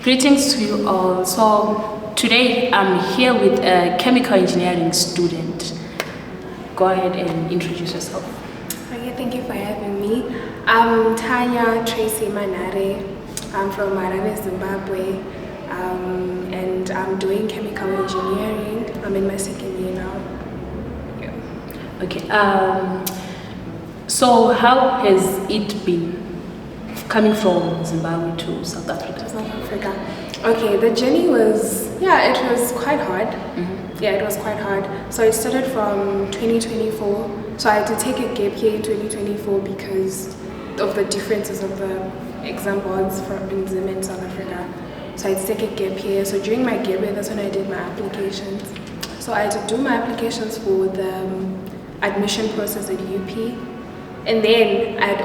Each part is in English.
Greetings to you all. So today I'm here with a chemical engineering student. Go ahead and introduce yourself. Okay, thank you for having me. I'm Tanya Tracy Manare. I'm from Harare, Zimbabwe, and I'm doing chemical engineering. I'm in my second year now. Yeah. Okay. So how has it been coming from Zimbabwe to South Africa? South Africa. Okay, the journey was, it was quite hard. Mm-hmm. Yeah, it was quite hard. So it started from 2024. So I had to take a gap year in 2024 because of the differences of the exam boards in Zim and South Africa. So I had to take a gap year. So during my gap year, that's when I did my applications. So I had to do my applications for the admission process at UP. And then I'd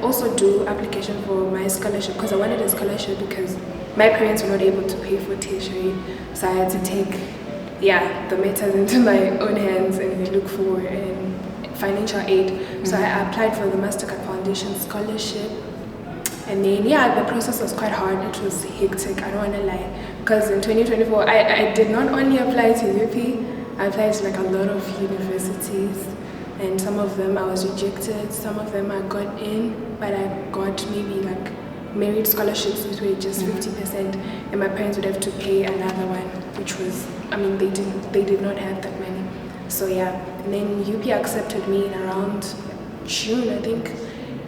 also do application for my scholarship because I wanted a scholarship because my parents were not able to pay for tertiary. So I had to take, the matters into my own hands and look for financial aid. Mm-hmm. So I applied for the Mastercard Foundation scholarship. And then, the process was quite hard. It was hectic, I don't want to lie. Because in 2024, I did not only apply to UP, I applied to a lot of universities. And some of them I was rejected, some of them I got in, but I got maybe merit scholarships which were just 50%, and my parents would have to pay another one, which was, they did not have that money. So and then UP accepted me in around June, I think,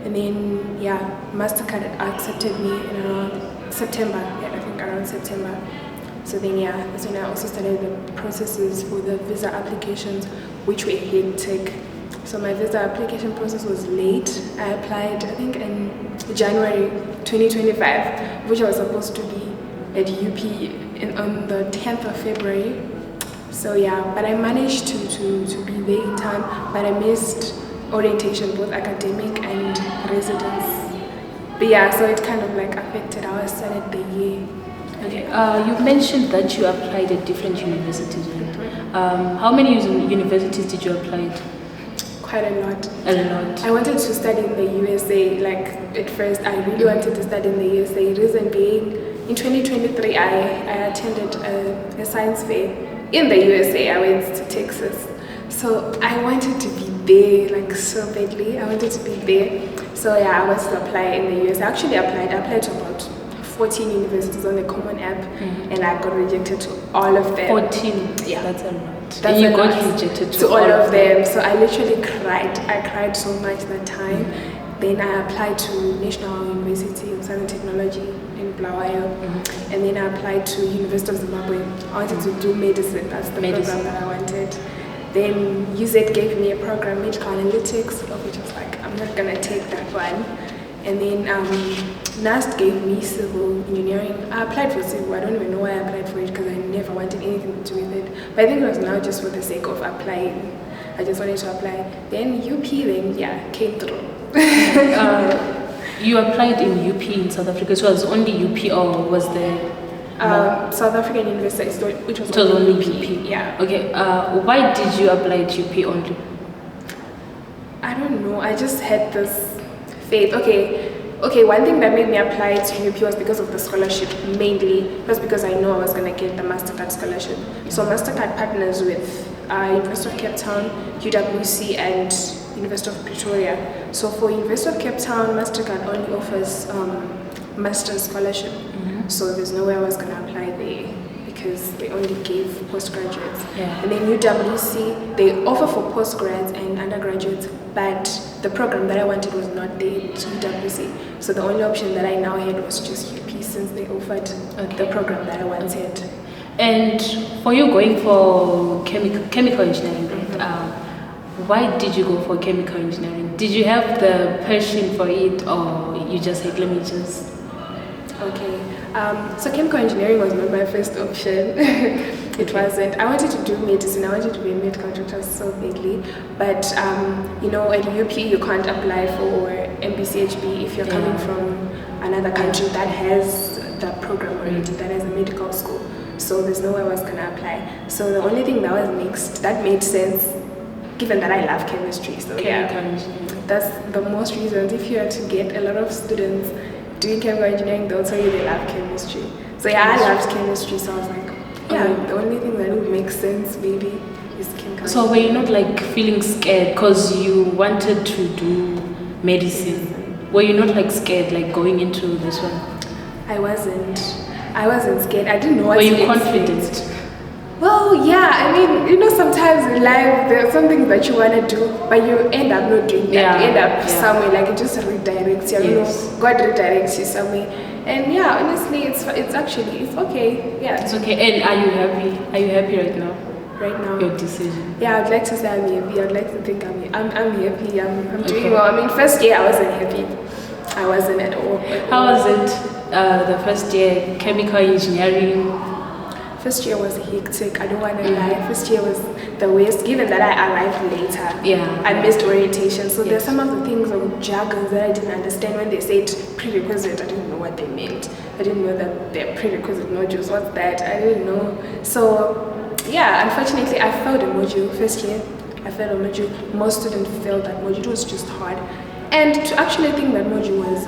and then Mastercard accepted me in around September, around September. So then that's when I also started the processes for the visa applications, which were hectic. So my visa application process was late. I applied, I think, in January 2025, which I was supposed to be at UP on the 10th of February. So but I managed to be there in time, but I missed orientation, both academic and residence. But so it kind of affected how I started the year. Okay, you mentioned that you applied at different universities. How many universities did you apply to? Quite a lot. A lot. I wanted to study in the USA. At first, I really wanted to study in the USA. Reason being, in 2023, I attended a science fair in the USA. I went to Texas. So I wanted to be there, so badly. I wanted to be there. So I wanted to apply in the USA. I actually applied to about 14 universities on the Common App, and I got rejected to all of them. 14? Yeah. That's a lot. And you got rejected to all of them. So I literally cried. I cried so much that time. Then I applied to National University of Science and Technology in Bulawayo. And then I applied to University of Zimbabwe. I wanted to do medicine. That's the program that I wanted. Then UZ gave me a program, Medical Analytics, of which I was I'm not going to take that one. And then NAST gave me civil engineering. I applied for civil. I don't even know why I applied for it because I never wanted anything to do with it. But I think it was now just for the sake of applying. I just wanted to apply. Then UP came through. You applied in UP in South Africa, so it was only UP or was there? South African University, which was only UP. Yeah. Okay, why did you apply to UP only? I don't know. I just had this faith. Okay, one thing that made me apply to UP was because of the scholarship, mainly. It was because I know I was going to get the Mastercard scholarship. So Mastercard partners with University of Cape Town, UWC, and University of Pretoria. So for University of Cape Town, Mastercard only offers master's scholarship. So there's no way I was going to apply there because they only gave postgraduates. And then UWC, they offer for postgrads and undergraduates, but the program that I wanted was not there to UWC. So the only option that I now had was just UP since they offered the program that I wanted. And for you going for chemical engineering, why did you go for chemical engineering? Did you have the passion for it or you just said, let me just... Okay, so chemical engineering was not my first option. It wasn't. I wanted to do medicine. I wanted to be a medical doctor so badly. But, at UP, you can't apply for MBCHB if you're coming from another country that has the program already, that has a medical school. So there's no way I was going to apply. So the only thing that made sense, given that I love chemistry. So that's the most reasons. If you are to get a lot of students doing chemical engineering, they'll tell you they love chemistry. So yeah, I loved chemistry, so I was like, yeah, the only thing that would make sense maybe is chemical. So were you not like feeling scared because you wanted to do medicine? Were you not like scared like going into this one? I wasn't scared. I didn't know what Were to you expect. confident? Well, yeah, I mean, you know, sometimes in life there are some things that you want to do, but you end up not doing that. Yeah, You end up yeah. somewhere, like it just redirects you. You Yes. know, God redirects you somewhere. And yeah, honestly, it's actually, it's okay. Yeah, It's okay. And are you happy? Are you happy right now? right now. Your decision. Yeah, I'd like to say I'm happy. I'd like to think I'm happy. I'm doing Okay. well. I mean, first year I wasn't happy. I wasn't at all. How was it? The first year, chemical engineering. First year was hectic. I don't want to lie. First year was the worst. Given that I arrived later, Yeah. I missed orientation. So there's Yes. some of the things of jargons that I didn't understand when they said prerequisite. I didn't know what they meant. I didn't know that they're prerequisite modules. What's that? I didn't know. So yeah, unfortunately, I failed a module first year. I failed a module. Most students failed that module. It was just hard. And to actually think that module was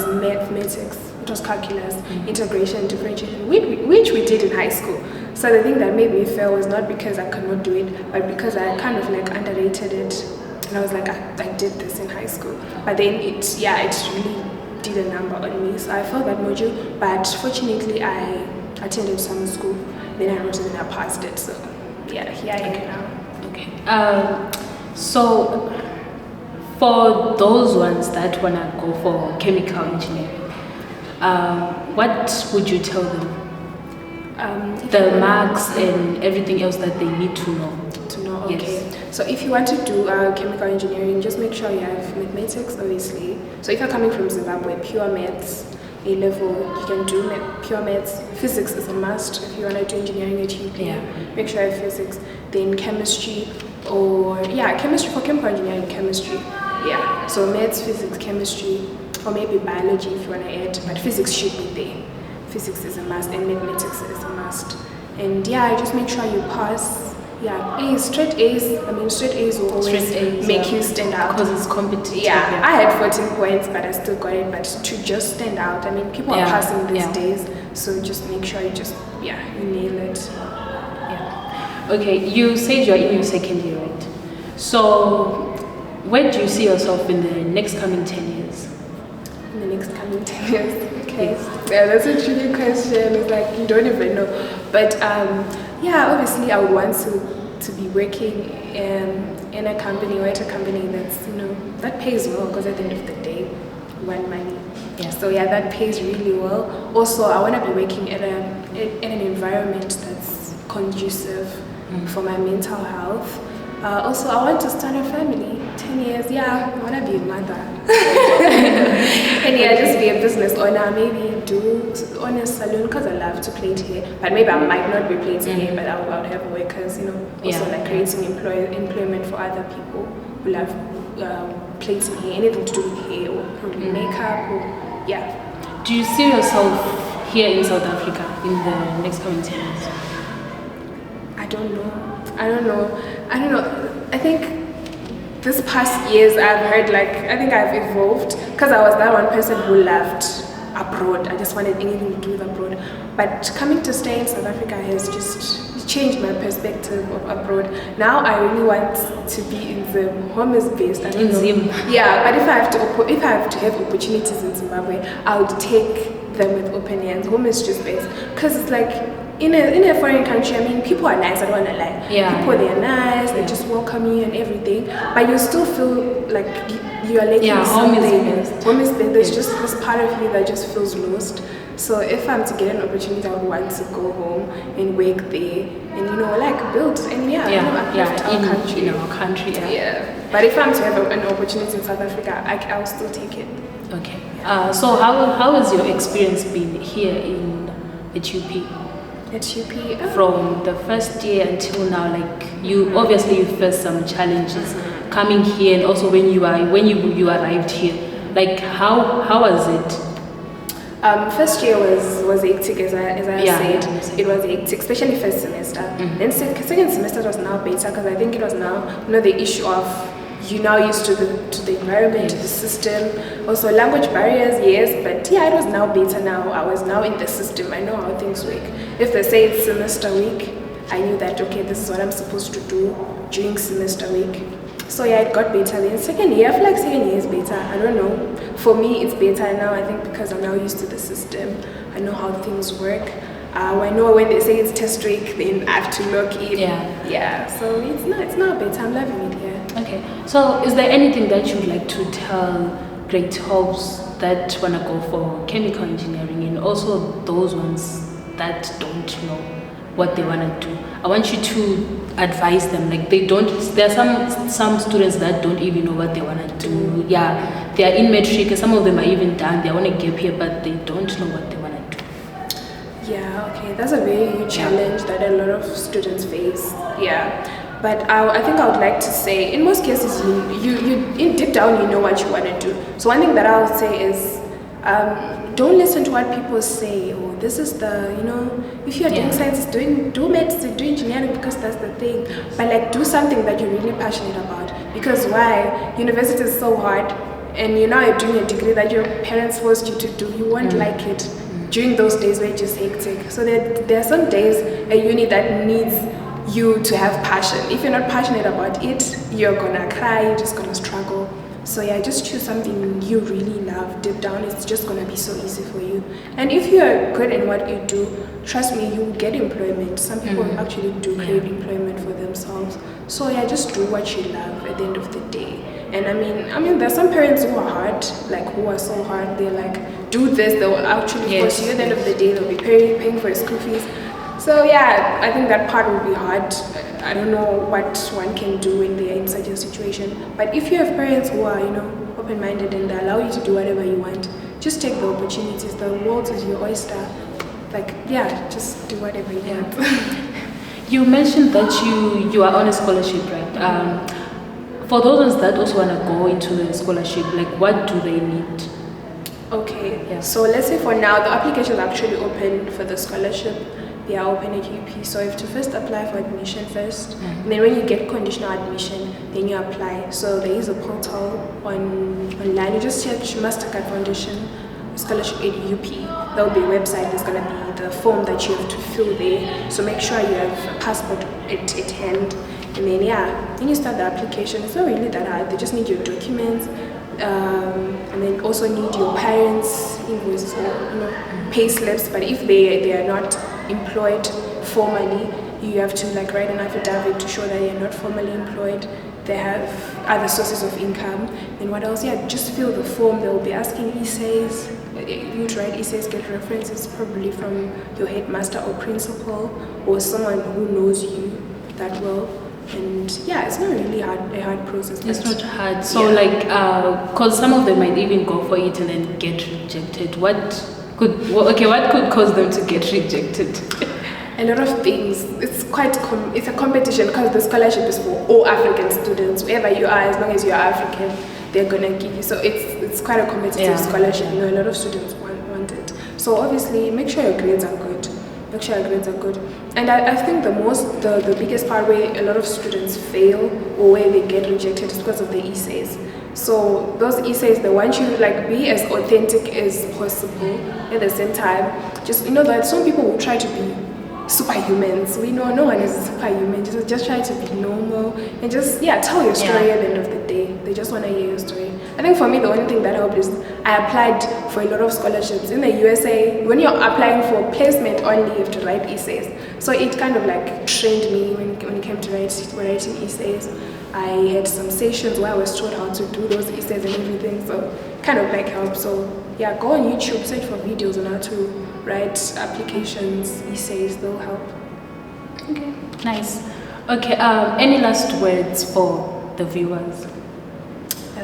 mathematics. It was calculus, integration, differentiation, which we did in high school. So the thing that made me fail was not because I could not do it, but because I kind of like underrated it. And I was like, I did this in high school. But then it really did a number on me. So I failed that module, but fortunately I attended summer school. Then I wrote it and I passed it. So yeah, here I am now. Okay. So for those ones that wanna go for chemical engineering, what would you tell them? The marks and everything else that they need to know. To know, okay. Yes. So if you want to do chemical engineering, just make sure you have mathematics, obviously. So if you're coming from Zimbabwe, pure maths, A level, you can do pure maths. Physics is a must if you want to do engineering at UP. Yeah. Make sure you have physics. Then chemistry, chemistry for chemical engineering, chemistry. Yeah. So maths, physics, chemistry, or maybe biology if you want to add, but physics should be there. Physics is a must and mathematics is a must. And yeah, just make sure you pass. Yeah, straight A's will always make you stand out. Because it's competitive. Yeah, I had 14 points, but I still got it. But to just stand out, I mean, people are passing these days, so just make sure you you nail it. Yeah. Okay, you said you're in your second year, right? So, where do you see yourself in the next coming 10 years? In the next coming 10 years? Okay. Yeah, that's a tricky question. It's like you don't even know. But obviously I would want to be working in a company or at a company that's, that pays well, because at the end of the day, you want money. Yeah. So that pays really well. Also, I want to be working in an environment that's conducive for my mental health. Also, I want to start a family. 10 years, I want to be a mother. And just be a business owner, maybe own a salon, because I love to plait hair. But maybe I might not be plaiting hair, but I would have workers, also like creating employment for other people who love plaiting hair, anything to do with hair or probably makeup Do you see yourself here in South Africa in the next coming 10 years? I don't know. I think this past years I've heard I think I've evolved, because I was that one person who loved abroad. I just wanted anything to do with abroad. But coming to stay in South Africa has just changed my perspective of abroad. Now I really want to be in the home is based. In Zim. Yeah, but if I have to have opportunities in Zimbabwe, I would take them with open hands. Home is just based, because it's like in a foreign country, I mean, people are nice, I don't want to lie. Yeah. People, they're nice, they just welcome you and everything, but you still feel like you are lacking something. Home is best. There's just this part of you that just feels lost. So if I'm to get an opportunity, I would want to go home and work there and, build and uplift our country. In our country, But if I'm to have an opportunity in South Africa, I'll still take it. Okay. So how has your experience been here at UP? At UP, from the first year until now, you obviously faced some challenges coming here, and also when you arrived here, how was it? First year was hectic, as I said. It was hectic, especially first semester. Then second semester was now better, because I think it was now the issue of you're now used to the environment, to the system. Also language barriers, yes, but yeah, it was now better now. I was now in the system. I know how things work. If they say it's semester week, I knew that, okay, this is what I'm supposed to do during semester week. So yeah, it got better then. Second year, I feel like second year is better. I don't know. For me, it's better now, I think, because I'm now used to the system. I know how things work. I know when they say it's test week, then I have to log in. Yeah. So it's now better. I'm loving it here. Okay. So is there anything that you'd like to tell grade 12s that want to go for chemical engineering, and also those ones that don't know what they want to do? I want you to advise them. Like, they don't, there are some students that don't even know what they want to do. Yeah, they are in matric, and some of them are even done. They want to gap here, but they don't know what they want to do. Yeah, okay, that's a very huge challenge that a lot of students face. Yeah, but I think I would like to say, in most cases, you deep down, you know what you want to do. So one thing that I would say is, don't listen to what people say. Or this is the, if you're doing science, do medicine, do engineering, because that's the thing. But like, do something that you're really passionate about. Because why? University is so hard, and you're doing a degree that your parents forced you to do. You won't like it during those days where it's just hectic. So there are some days at uni that needs you to have passion. If you're not passionate about it, you're gonna cry, you're just gonna struggle. So yeah, just choose something you really love. Deep down, it's just gonna be so easy for you. And if you're good in what you do, trust me, you will get employment. Some people actually do create employment for themselves. So yeah, just do what you love at the end of the day. And I mean, there's some parents who are hard, like who are so hard. They're like, do this. They will actually force you. At the end of the day, they'll be paying for your school fees. So yeah, I think that part will be hard. I don't know what one can do when they are in such a situation. But if you have parents who are, open-minded and they allow you to do whatever you want, just take the opportunities. The world is your oyster. Like, yeah, just do whatever you want. You mentioned that you are on a scholarship, right? For those ones that also want to go into the scholarship, like, what do they need? Okay, so let's say for now, the application is actually open for the scholarship. They are open at UP, so you have to first apply for admission first. And then when you get conditional admission, then you apply. So there is a portal online. You just search Mastercard Foundation scholarship at UP. There will be a website. There's going to be the form that you have to fill there. So make sure you have a passport at hand. And then then you start the application. It's not really that hard. They just need your documents, and then also need your parents' invoices or pay slips. But if they are not employed formally, you have to write an affidavit to show that you're not formally employed. They have other sources of income. And what else? Just fill the form. They will be asking essays. You write essays, get references probably from your headmaster or principal or someone who knows you that well. And it's not really a hard process. It's not hard. So because some of them might even go for it and then get rejected. What could cause them to get rejected? A lot of things. It's it's a competition because the scholarship is for all African students. Wherever you are, as long as you're African, they're gonna give you. So it's quite a competitive scholarship. A lot of students want it. So obviously, make sure your grades are good. And I think the biggest part where a lot of students fail or where they get rejected is because of the essays. So those essays, they want you to be as authentic as possible. At the same time, just that some people will try to be superhumans. We know no one is superhuman. Just try to be normal and just tell your story at the end of the day. They just want to hear your story. I think for me, the only thing that helped is I applied for a lot of scholarships. In the USA, when you're applying for placement only, you have to write essays. So it kind of trained me when it came to writing essays. I had some sessions where I was taught how to do those essays and everything. So kind of helped. So go on YouTube, search for videos on how to write applications, essays. They'll help. Okay, nice. Okay, any last words for the viewers? I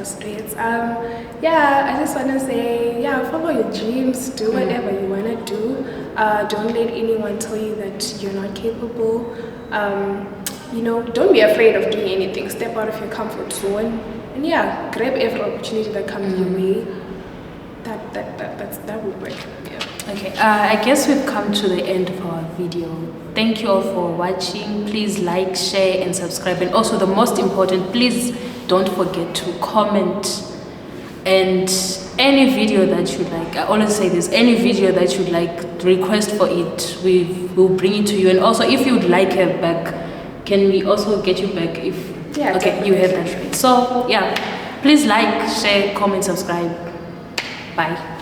just want to say, follow your dreams, do whatever you want to do. Don't let anyone tell you that you're not capable. Don't be afraid of doing anything. Step out of your comfort zone and grab every opportunity that comes your way. That would work. Okay, I guess we've come to the end of our video. Thank you all for watching. Please like, share and subscribe, and also the most important, please don't forget to comment. And any video that you like, I always say this, any video that you'd like, request for it, we will bring it to you. And also, if you'd like her back, can we also get you back if okay, you have that right? So yeah, please like, share, comment, subscribe. Bye.